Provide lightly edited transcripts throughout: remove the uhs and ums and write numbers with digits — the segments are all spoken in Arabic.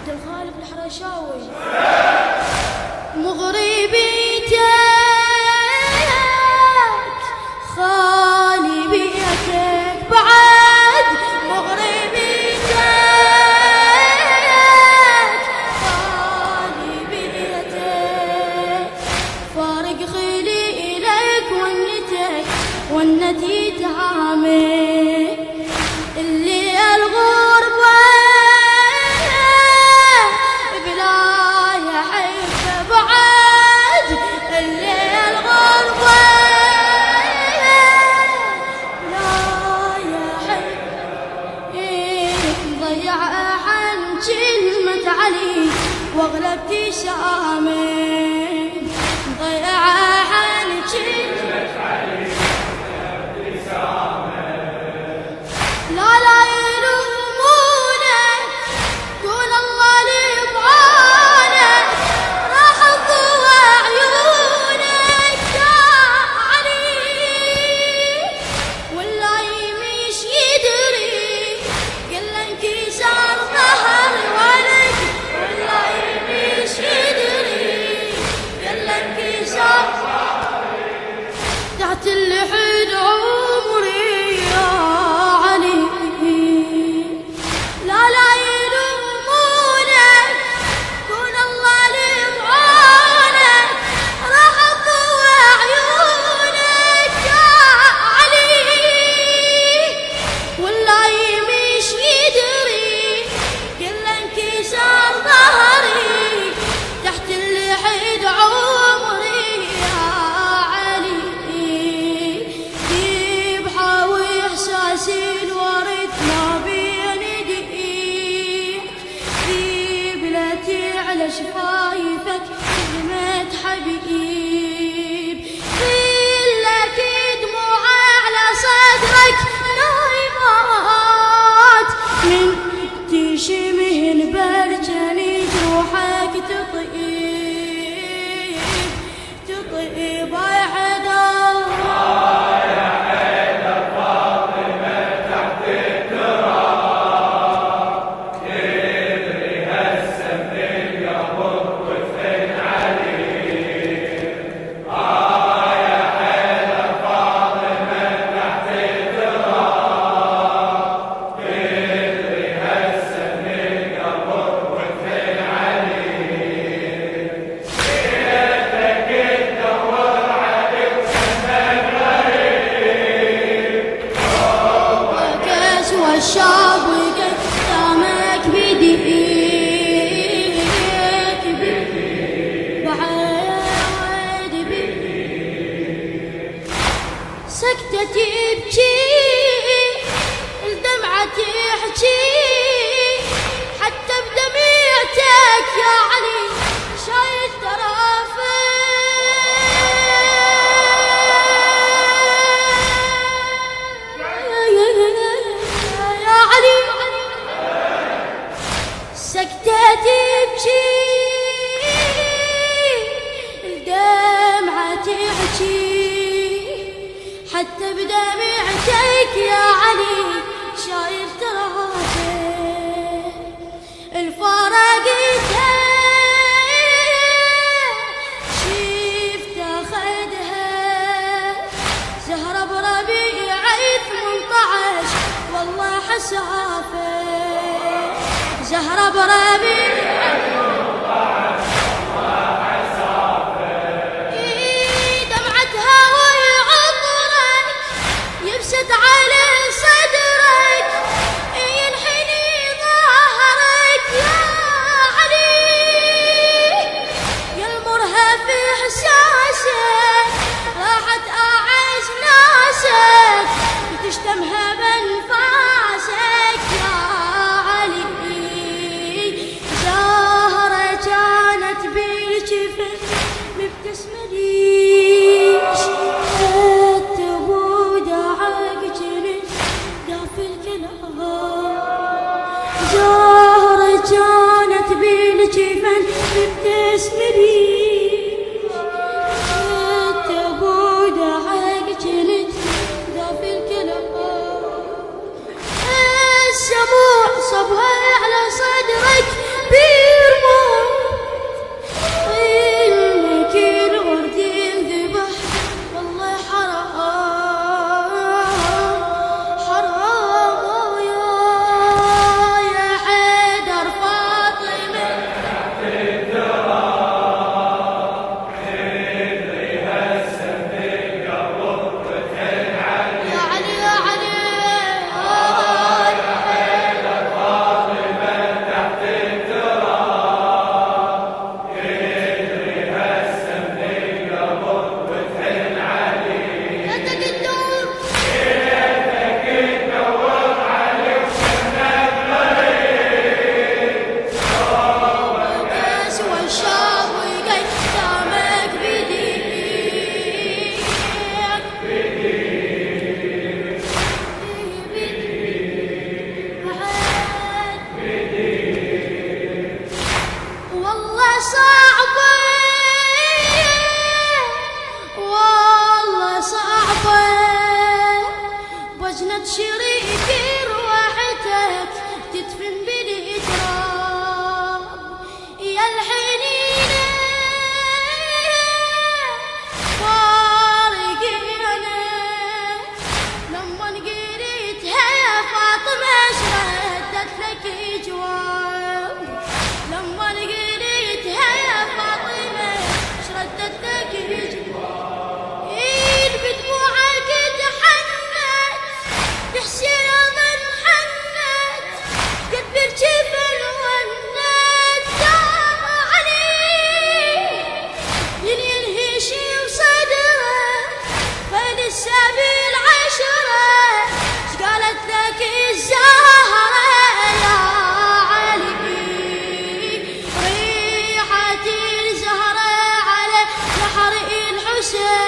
عبد الخالق الحرشاوي. مغربيتك خالي بيتك بعد، مغربيتك خالي بيتك، فارق خليلك ونتي تعامل اللي الغربة بلا يحب بعد، اللي الغربة بلا يحب ضيع عن كلمة علي واغلبتي شامل، ضيع عن كلمة علي واغلبتي شامل. لا لا يلومونك قول الله لي بعانك، راح تضوى عيونك يا علي، ولا يمش يدري قل انكسار ظهر ولد، ولا يمش يدري قل انكسار تحت اللحد عمري يا علي. لا لا يلومونك قول الله لي بعانك، راح تضوى عيونك يا علي، ولا يمش يدري قل انكسار ظهري تحت اللحد عمري يا علي. يبحاوي احساسي الورد ما بين ايديك، بلاتي على شفايفك كلمة حبيب، لك دموع على صدرك نايمات من تشمهن برجني جروحك تطيب تطيب يا حدار. الشاب وقدامك بديك بعد سكتة تبكي الدمعة تحكي حتى بدمعتك يا علي شايل طرافك سكتة تبكي الدمعة تحكي حتى بدمعتك يا علي شايل ترافك. الفرقتها شفت اخدها زهرة بربيع 18 والله حسافة، زهرة بربيع 18 والله حسافة. دمعتها وعطرك يبسط على صدرك ينحني ظهرك يا علي، يا المرهف احساسك راحت اعز ناسك تشتمها بانفاسك يا علي. زهرة كانت بالجفن مبتسمليش التبود عقجنت داف الكلام، زهرة كانت بالجفن مبتسمليش التبود عقجنت داف الكلام. السموع صبها على صدرك تدبير موت المكير ورد ينذبح والله حرام حرام يا حيدر فاطمة تحت التراب حيدري هسه بالقبر وتحن علي يا علي يا علي شريكي روحتك تدفن بالإجرام يا الحنينة فارقينا لما قريتها يا فاطمة شردت لك جواب لما قريتها يا فاطمة شردت لك جواب بدموعك تحنت تحسين من حنت قد بالجبل ونت دام علي ينهشي وصدره فللسبيل عشرة قالت لك الزهرة يا علي ريحة الزهرة على نحر الحسين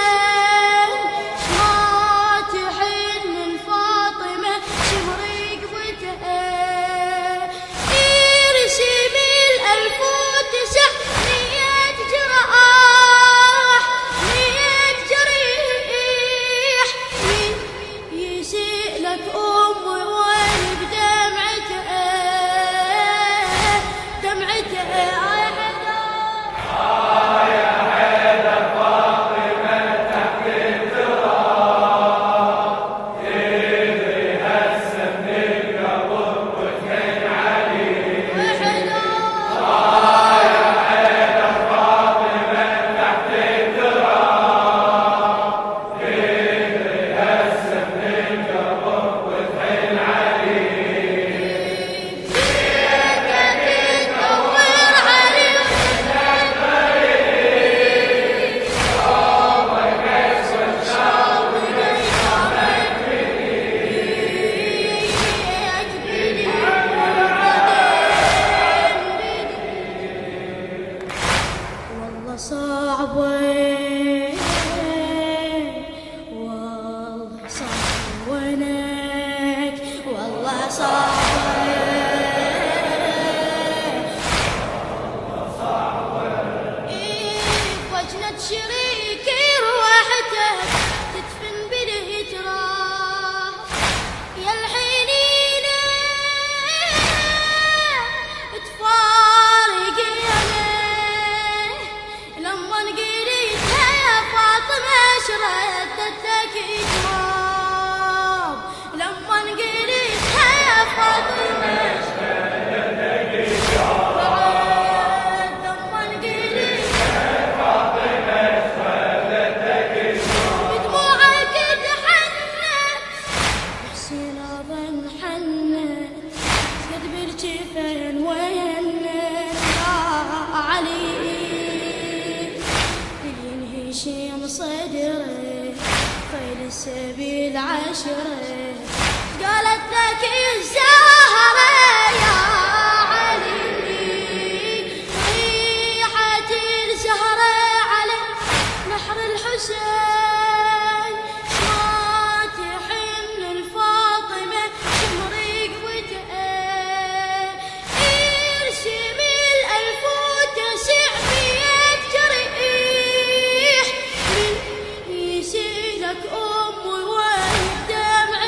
شريكي روحتك تدفن بالإجرام يا الحنينة تفارقينا لما قريتها يا فاطمة شردت لك جواب لما قريتها يا فاطمة شردت لك جواب صدره خيل السبيل عشره قالت لك الزهرة يا علي ريحة الزهرة على نحر الحسين شات حمل الفاطمة شمرق وتأه ارسم 1900 جريح من يسيلك أمي والدمع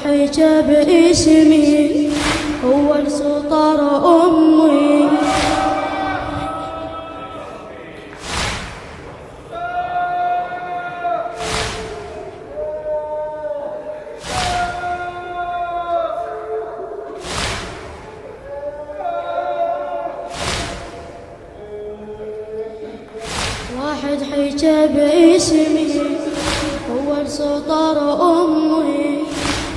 حجى باسمي أول سطر أمي. واحد حجى باسمي أول سطر أمي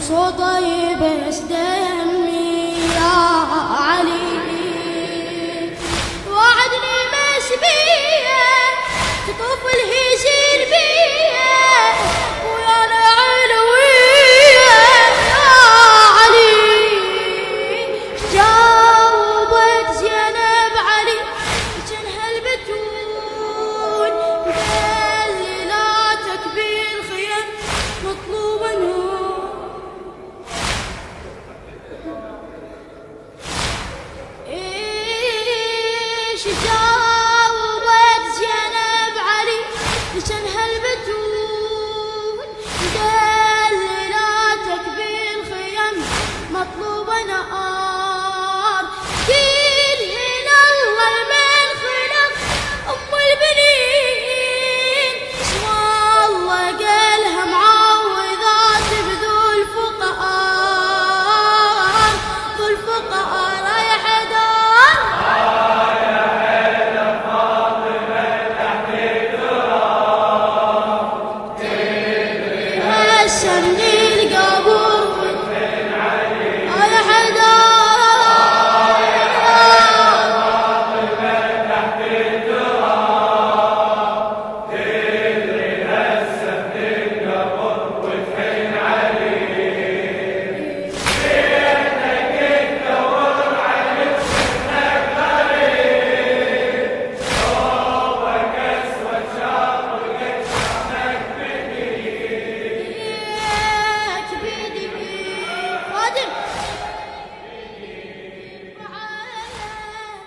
صوته يبس دمي يا علي. وعدني مش بيه تطوف الهجر بيه ويا العلوية يا علي. جاوبت زينب علي جنها البتول قال لي لا تكبير خير مطلوب نور. ايش